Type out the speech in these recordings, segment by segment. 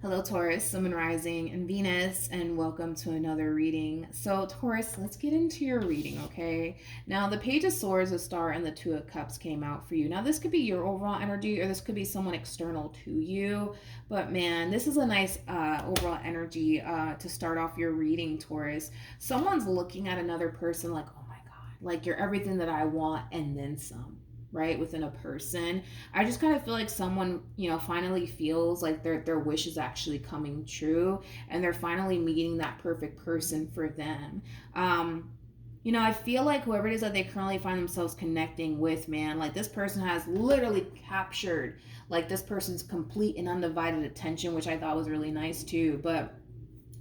Hello, Taurus, Sun, and Rising, and Venus, and welcome to another reading. So, Taurus, let's get into your reading, okay? Now, the Page of Swords, a Star, and the Two of Cups came out for you. Now, this could be your overall energy, or this could be someone external to you. But man, this is a nice overall energy to start off your reading, Taurus. Someone's looking at another person like, oh my God, like you're everything that I want, and then some. Right, within a person. I just kind of feel like someone, finally feels like their wish is actually coming true, and they're finally meeting that perfect person for them. I feel like whoever it is that they currently find themselves connecting with, man, like this person has literally captured like this person's complete and undivided attention, which I thought was really nice too. But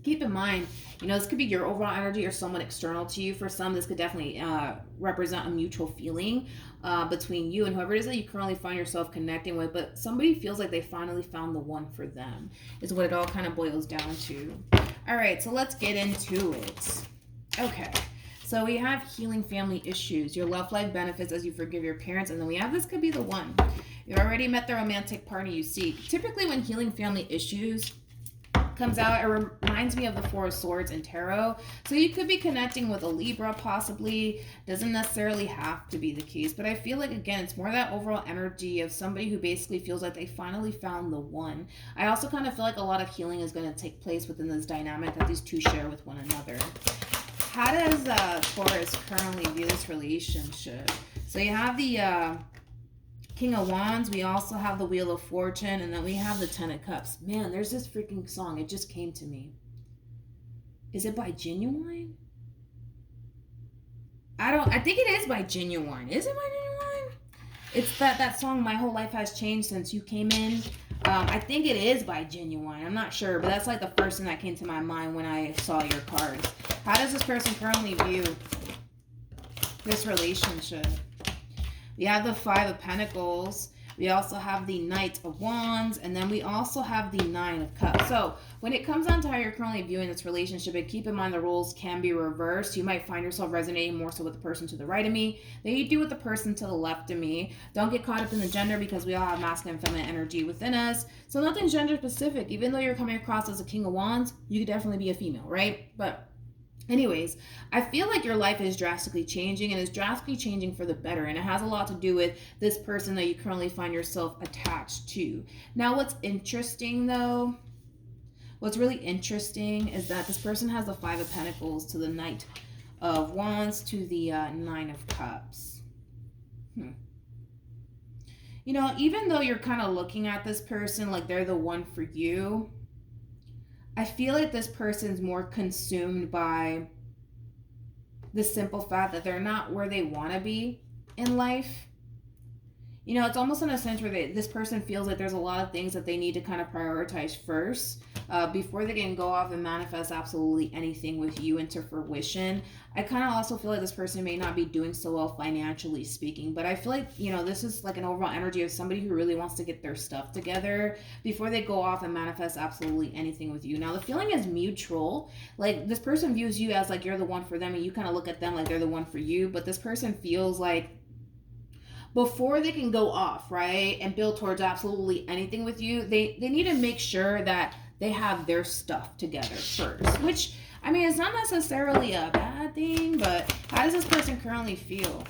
keep in mind, this could be your overall energy or someone external to you. For some, this could definitely represent a mutual feeling between you and whoever it is that you currently find yourself connecting with. But somebody feels like they finally found the one for them, is what it all kind of boils down to. All right, so let's get into it. Okay. So we have healing family issues, your love life benefits as you forgive your parents, and then we have this could be the one. You've already met the romantic partner you seek. Typically when healing family issues comes out, it reminds me of the Four of Swords in tarot. So you could be connecting with a Libra possibly. Doesn't necessarily have to be the case, but I feel like, again, it's more that overall energy of somebody who basically feels like they finally found the one. I also kind of feel like a lot of healing is going to take place within this dynamic that these two share with one another. How does Taurus currently view this relationship? So you have the King of Wands, we also have the Wheel of Fortune, and then we have the Ten of Cups. Man, there's this freaking song. It just came to me. Is it by Genuine? I think it is by Genuine. Is it by Genuine? It's that song, My Whole Life Has Changed Since You Came In. I think it is by Genuine. I'm not sure, but that's like the first thing that came to my mind when I saw your cards. How does this person currently view this relationship? We have the Five of Pentacles. We also have the Knight of Wands. And then we also have the Nine of Cups. So when it comes down to how you're currently viewing this relationship, and keep in mind the roles can be reversed. You might find yourself resonating more so with the person to the right of me than you do with the person to the left of me. Don't get caught up in the gender, because we all have masculine and feminine energy within us. So nothing's gender specific. Even though you're coming across as a King of Wands, you could definitely be a female, right? But anyways, I feel like your life is drastically changing, and is drastically changing for the better, and it has a lot to do with this person that you currently find yourself attached to. Now, what's interesting though, what's really interesting is that this person has the Five of Pentacles to the Knight of Wands to the Nine of Cups. Even though you're kind of looking at this person like they're the one for you, I feel like this person's more consumed by the simple fact that they're not where they want to be in life. It's almost in a sense where this person feels like there's a lot of things that they need to kind of prioritize first before they can go off and manifest absolutely anything with you into fruition. I kind of also feel like this person may not be doing so well financially speaking, but I feel like, this is like an overall energy of somebody who really wants to get their stuff together before they go off and manifest absolutely anything with you. Now, the feeling is mutual. Like, this person views you as like you're the one for them, and you kind of look at them like they're the one for you, but this person feels like before they can go off, right, and build towards absolutely anything with you, they need to make sure that they have their stuff together first, which, I mean, it's not necessarily a bad thing, but how does this person currently feel?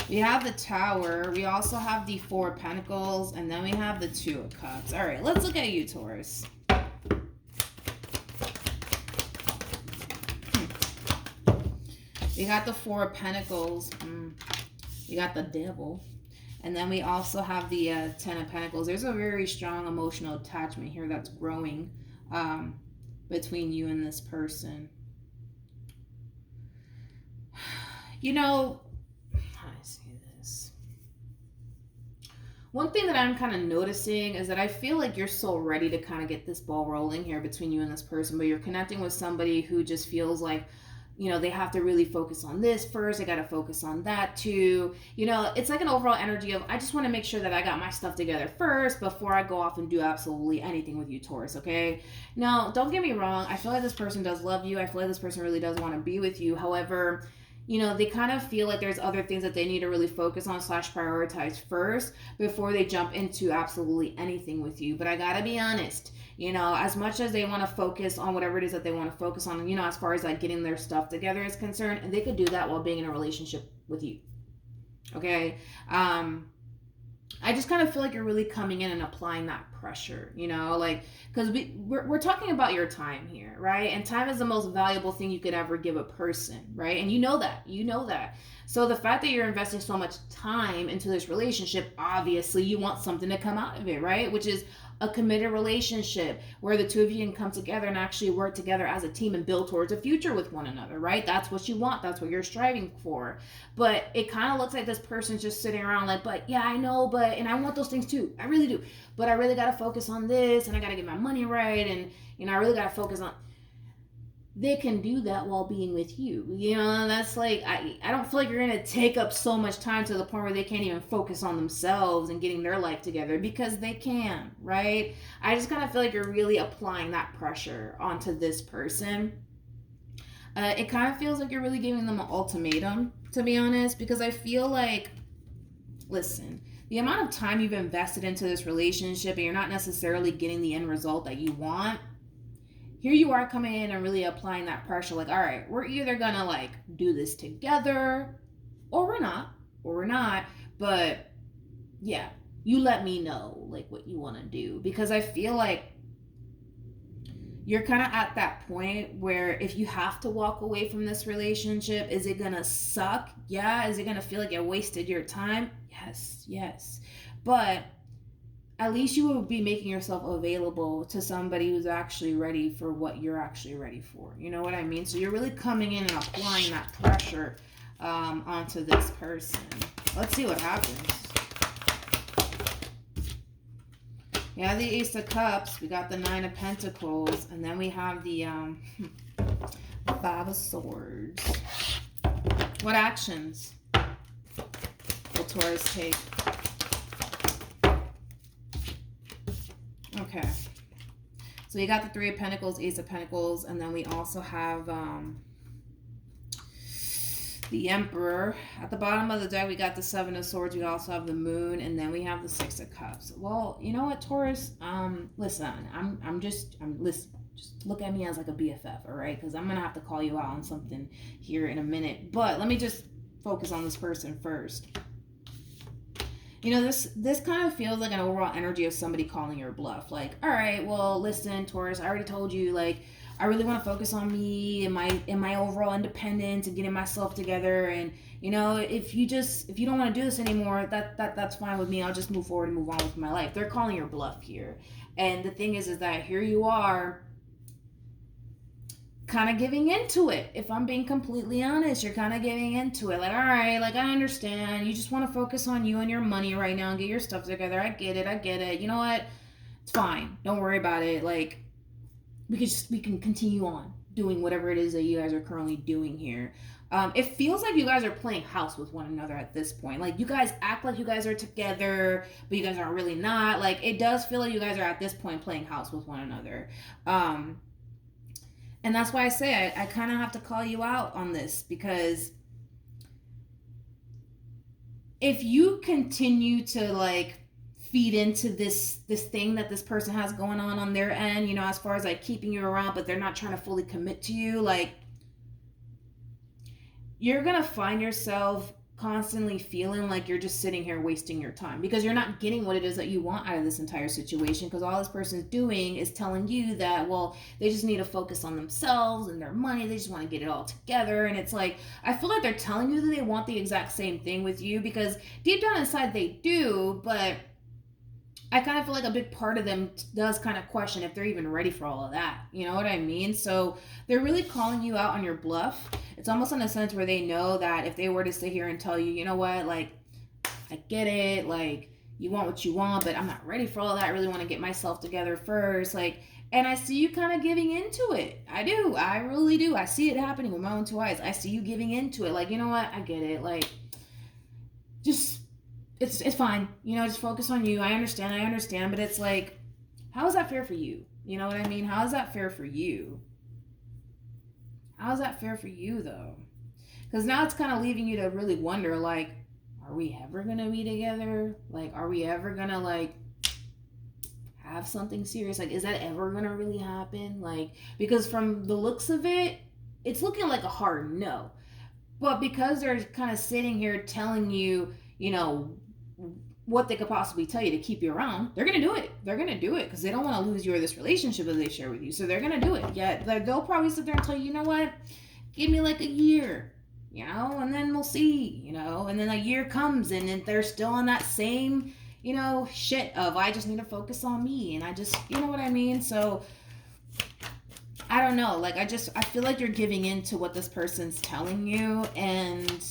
We have the Tower. We also have the Four of Pentacles, and then we have the Two of Cups. All right, let's look at you, Taurus. We got the Four of Pentacles. We got the Devil. And then we also have the Ten of Pentacles. There's a very strong emotional attachment here that's growing between you and this person. How do I say this? One thing that I'm kind of noticing is that I feel like you're so ready to kind of get this ball rolling here between you and this person, but you're connecting with somebody who just feels like, they have to really focus on this first. I got to focus on that too. It's like an overall energy of, I just want to make sure that I got my stuff together first before I go off and do absolutely anything with you, Taurus, okay? Now, don't get me wrong. I feel like this person does love you. I feel like this person really does want to be with you. However, you know, they kind of feel like there's other things that they need to really focus on / prioritize first before they jump into absolutely anything with you. But I gotta be honest, you know, as much as they want to focus on whatever it is that they want to focus on, you know, as far as like getting their stuff together is concerned, and they could do that while being in a relationship with you. Okay. I just kind of feel like you're really coming in and applying that pressure, you know, like, because we're talking about your time here, right? And time is the most valuable thing you could ever give a person, right? And you know that. So the fact that you're investing so much time into this relationship, obviously you want something to come out of it, right? Which is a committed relationship where the two of you can come together and actually work together as a team and build towards a future with one another, right? That's what you want. That's what you're striving for. But it kind of looks like this person's just sitting around like, but yeah, I know, but, and I want those things too. I really do. But I really got to focus on this, and I got to get my money right. And, you know, I really got to focus on, they can do that while being with you. You know, that's like, I don't feel like you're going to take up so much time to the point where they can't even focus on themselves and getting their life together, because they can, right? I just kind of feel like you're really applying that pressure onto this person. It kind of feels like you're really giving them an ultimatum, to be honest, because I feel like, listen, the amount of time you've invested into this relationship and you're not necessarily getting the end result that you want, here you are coming in and really applying that pressure. Like, all right, we're either gonna like do this together or we're not. But yeah, you let me know like what you want to do, because I feel like you're kind of at that point where if you have to walk away from this relationship, is it gonna suck? Yeah. Is it gonna feel like you wasted your time? Yes. But at least you will be making yourself available to somebody who's actually ready for what you're actually ready for. You know what I mean? So you're really coming in and applying that pressure onto this person. Let's see what happens. We have the Ace of Cups. We got the Nine of Pentacles. And then we have the Five of Swords. What actions will Taurus take? Okay, so we got the Three of Pentacles, Ace of Pentacles, and then we also have the Emperor. At the bottom of the deck, we got the Seven of Swords. We also have the Moon, and then we have the Six of Cups. Well, you know what, Taurus? Listen, listen. Just look at me as like a BFF, all right? Because I'm gonna have to call you out on something here in a minute. But let me just focus on this person first. You know, this kind of feels like an overall energy of somebody calling your bluff. Like, all right, well, listen, Taurus, I already told you, like, I really want to focus on me and my overall independence and getting myself together. And, you know, if you don't want to do this anymore, that's fine with me. I'll just move forward and move on with my life. They're calling your bluff here. And the thing is that here you are, kind of giving into it. If I'm being completely honest, you're kind of giving into it. Like, all right, like, I understand. You just want to focus on you and your money right now and get your stuff together. I get it. You know what? It's fine. Don't worry about it. Like, we can continue on doing whatever it is that you guys are currently doing here. It feels like you guys are playing house with one another at this point. Like, you guys act like you guys are together, but you guys aren't really not. Like, it does feel like you guys are at this point playing house with one another. And that's why I say I kind of have to call you out on this, because if you continue to like feed into this thing that this person has going on their end, you know, as far as like keeping you around, but they're not trying to fully commit to you, like, you're gonna find yourself constantly feeling like you're just sitting here wasting your time, because you're not getting what it is that you want out of this entire situation, because all this person's doing is telling you that, well, they just need to focus on themselves and their money. They just want to get it all together. And it's like, I feel like they're telling you that they want the exact same thing with you, because deep down inside they do, but I kind of feel like a big part of them does kind of question if they're even ready for all of that. You know what I mean? So they're really calling you out on your bluff. It's almost in a sense where they know that if they were to sit here and tell you, you know what, like, I get it, like, you want what you want, but I'm not ready for all that. I really want to get myself together first. Like, and I see you kind of giving into it. I do. I really do. I see it happening with my own two eyes. I see you giving into it. Like, you know what? I get it. Like, just... It's fine, you know, just focus on you. I understand, but it's like, how is that fair for you? You know what I mean? How is that fair for you? How is that fair for you, though? Because now it's kind of leaving you to really wonder, like, are we ever going to be together? Like, are we ever going to, like, have something serious? Like, is that ever going to really happen? Like, because from the looks of it, it's looking like a hard no. But because they're kind of sitting here telling you, you know, what they could possibly tell you to keep you around, they're going to do it. They're going to do it because they don't want to lose you or this relationship that they share with you. So they're going to do it. Yeah, they'll probably sit there and tell you, you know what? Give me like a year, you know, and then we'll see, you know, and then a year comes and then they're still on that same, you know, shit of I just need to focus on me and I just, you know what I mean? So I don't know, like I feel like you're giving in to what this person's telling you, and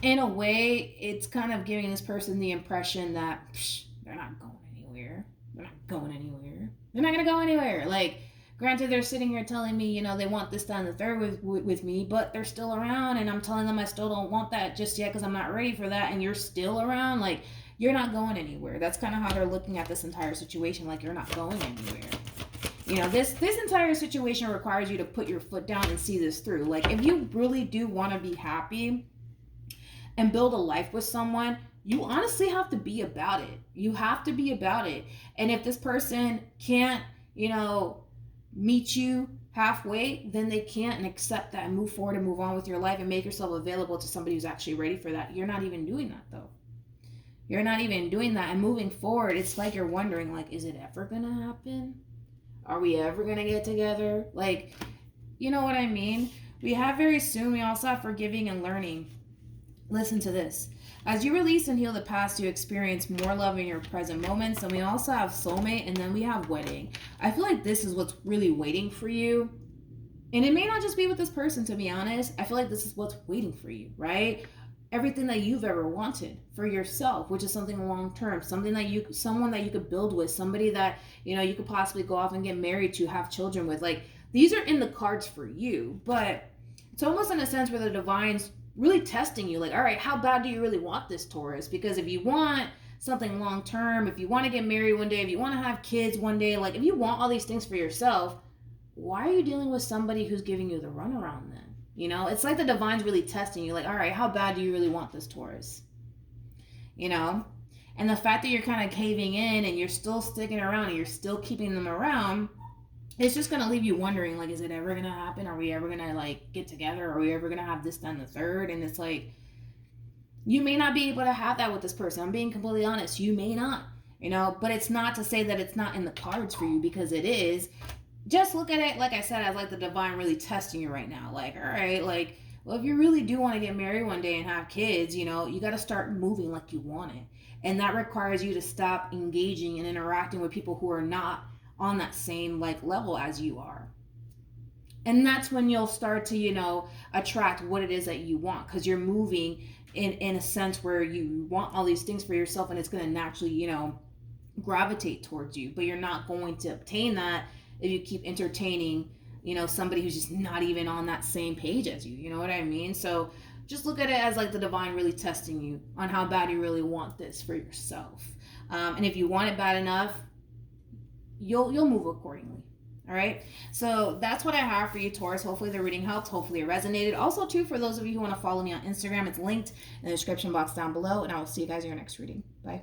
in a way it's kind of giving this person the impression that they're not going anywhere. They're not going anywhere. They're not going to go anywhere. Like, granted, they're sitting here telling me, you know, they want this, that, and the third with me, but they're still around, and I'm telling them I still don't want that just yet because I'm not ready for that, and you're still around. Like, you're not going anywhere. That's kind of how they're looking at this entire situation, like you're not going anywhere. You know, this entire situation requires you to put your foot down and see this through. Like, if you really do want to be happy and build a life with someone, you honestly have to be about it. You have to be about it. And if this person can't, you know, meet you halfway, then they can't, and accept that and move forward and move on with your life and make yourself available to somebody who's actually ready for that. You're not even doing that though. You're not even doing that. And moving forward, it's like you're wondering, like, is it ever gonna happen? Are we ever gonna get together? Like, you know what I mean? We have very soon. We also have forgiving and learning. Listen to this. As you release and heal the past, you experience more love in your present moments. And we also have soulmate, and then we have wedding. I feel like this is what's really waiting for you. And it may not just be with this person, to be honest. I feel like this is what's waiting for you, right? Everything that you've ever wanted for yourself, which is something long term, someone that you could build with, somebody that, you know, you could possibly go off and get married to, have children with. Like, these are in the cards for you, but it's almost in a sense where the divine's really testing you. Like, all right, how bad do you really want this, Taurus? Because if you want something long term, if you want to get married one day, if you want to have kids one day, like if you want all these things for yourself, why are you dealing with somebody who's giving you the runaround then? You know, it's like the divine's really testing you. Like, all right, how bad do you really want this, Taurus? You know? And the fact that you're kind of caving in and you're still sticking around and you're still keeping them around, it's just going to leave you wondering, like, is it ever going to happen? Are we ever going to, like, get together? Are we ever going to have this, then the third? And it's like, you may not be able to have that with this person. I'm being completely honest. You may not, you know, but it's not to say that it's not in the cards for you, because it is. Just look at it, like I said, as like the divine really testing you right now. Like, all right, like, well, if you really do want to get married one day and have kids, you know, you got to start moving like you want it. And that requires you to stop engaging and interacting with people who are not on that same like level as you are. And that's when you'll start to, you know, attract what it is that you want, because you're moving in a sense where you want all these things for yourself, and it's going to naturally, you know, gravitate towards you. But you're not going to obtain that if you keep entertaining, you know, somebody who's just not even on that same page as you. You know what I mean? So just look at it as like the divine really testing you on how bad you really want this for yourself. And if you want it bad enough, you'll move accordingly. All right, so that's what I have for you, Taurus. Hopefully the reading helped. Hopefully it resonated. Also, too, for those of you who want to follow me on Instagram, it's linked in the description box down below, and I will see you guys in your next reading. Bye.